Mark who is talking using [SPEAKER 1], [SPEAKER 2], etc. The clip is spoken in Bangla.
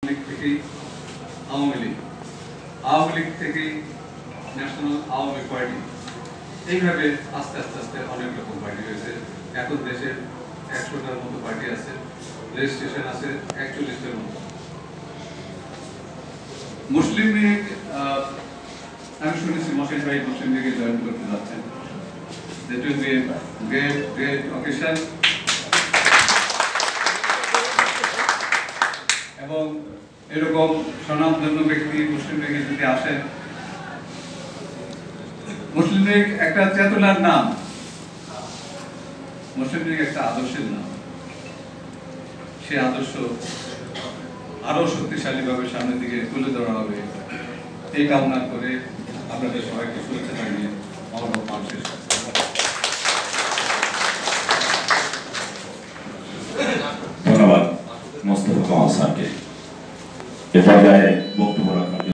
[SPEAKER 1] লীগ থেকেই আওয়ামী লীগ থেকেই ন্যাশনাল আওয়ামী পার্টি, এইভাবে আস্তে আস্তে আস্তে অনেক রকম পার্টি হয়েছে। এখন দেশের 100টার মতো পার্টি আছে, রেজিস্ট্রেশন আছে 41টার মতো। মুসলিম লীগ, আমি শুনেছি মশিন ভাই মুসলিম লীগে জয়েন করতে যাচ্ছেন। That will be a great occasion. এবং এরকম স্বনামধন্য ব্যক্তি মুসলিম লীগে যদি আসেন, মুসলিম লীগ একটা চেতনার নাম, মুসলিম লীগ একটা আদর্শের নাম। সে আদর্শ আরো শক্তিশালী ভাবে সামনের দিকে তুলে ধরা হবে, এই কামনা করে আপনাদের সবাইকে শুভেচ্ছা জানিয়ে আমার বক্তব্য শেষ করছি।
[SPEAKER 2] ধন্যবাদ মোস্তফা কামাল স্যারকে। এ পর্যায়ে